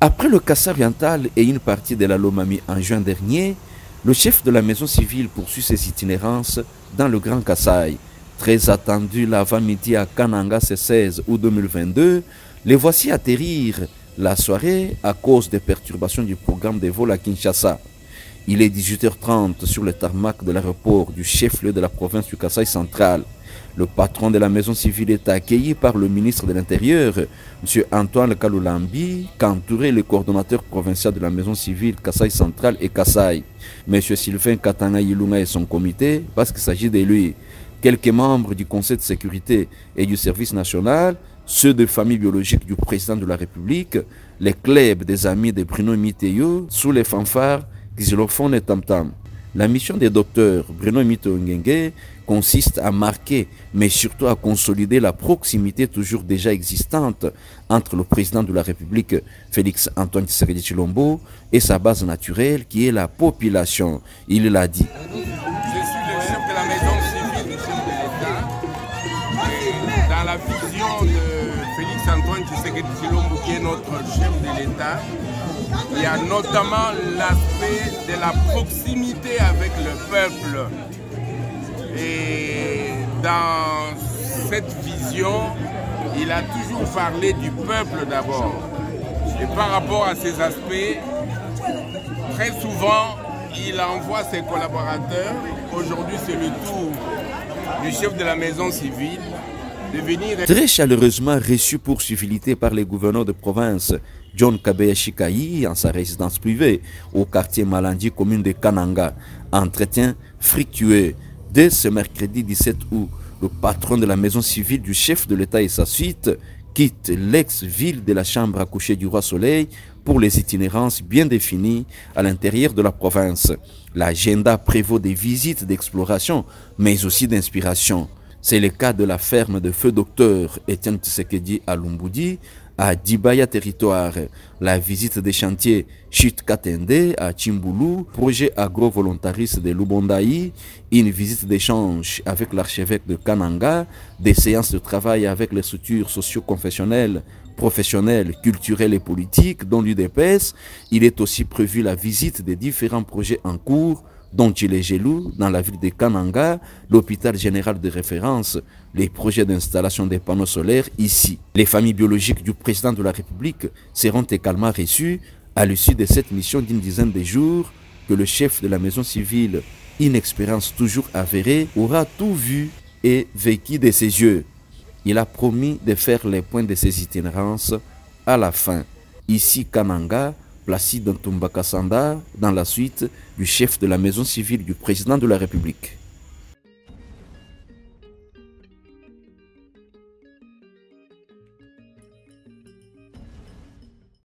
Après le Kassai oriental et une partie de la Lomami en juin dernier, le chef de la maison civile poursuit ses itinérances dans le Grand Kassai. Très attendu l'avant-midi à Kananga ce 16 août 2022, les voici atterrir la soirée à cause des perturbations du programme de vol à Kinshasa. Il est 18h30 sur le tarmac de l'aéroport du chef-lieu de la province du Kassai central. Le patron de la maison civile est accueilli par le ministre de l'Intérieur, M. Antoine Kaloulambi, qu'entourait le coordonnateur provincial de la maison civile Kassai central et Kassai, M. Sylvain Katanga Yilunga et son comité, parce qu'il s'agit de lui. Quelques membres du Conseil de sécurité et du service national, ceux de famille biologique du président de la République, les clubs des amis de Bruno Miteyo, sous les fanfares, xylophone et tam-tam. La mission des docteurs Bruno Miteyo consiste à marquer, mais surtout à consolider la proximité toujours déjà existante entre le président de la République, Félix Antoine Tshisekedi Tshilombo, et sa base naturelle qui est la population. Il l'a dit. Je suis le chef de la maison civile du chef de l'État. Et dans la vision de Félix Antoine Tshisekedi Tshilombo, qui est notre chef de l'État, il y a notamment l'aspect de la proximité avec le peuple. Et dans cette vision, il a toujours parlé du peuple d'abord. Et par rapport à ces aspects, très souvent, il envoie ses collaborateurs. Aujourd'hui, c'est le tour du chef de la maison civile de venir... Très chaleureusement reçu pour civilité par les gouverneurs de province, John Kabeya Shikayi, en sa résidence privée, au quartier Malandi, commune de Kananga. Entretien fructueux. Dès ce mercredi 17 août, le patron de la maison civile du chef de l'État et sa suite quitte l'ex-ville de la chambre à coucher du Roi Soleil pour les itinérances bien définies à l'intérieur de la province. L'agenda prévaut des visites d'exploration, mais aussi d'inspiration. C'est le cas de la ferme de feu docteur Etienne Tshisekedi à Lumboudi, à Dibaya Territoire, la visite des chantiers Chute Katende à Chimbulu, projet agro-volontariste de Lubondaï, une visite d'échange avec l'archevêque de Kananga, des séances de travail avec les structures socio-confessionnelles, professionnelles, culturelles et politiques, dont l'UDPS. Il est aussi prévu la visite des différents projets en cours, dont il est Gelou, dans la ville de Kananga, l'hôpital général de référence, les projets d'installation des panneaux solaires ici. Les familles biologiques du président de la République seront également reçues à l'issue de cette mission d'une dizaine de jours que le chef de la maison civile, une expérience toujours avérée, aura tout vu et vécu de ses yeux. Il a promis de faire les points de ses itinérances à la fin. Ici, Kananga, Placide Ntumba Kasanda, dans la suite du chef de la maison civile du président de la République.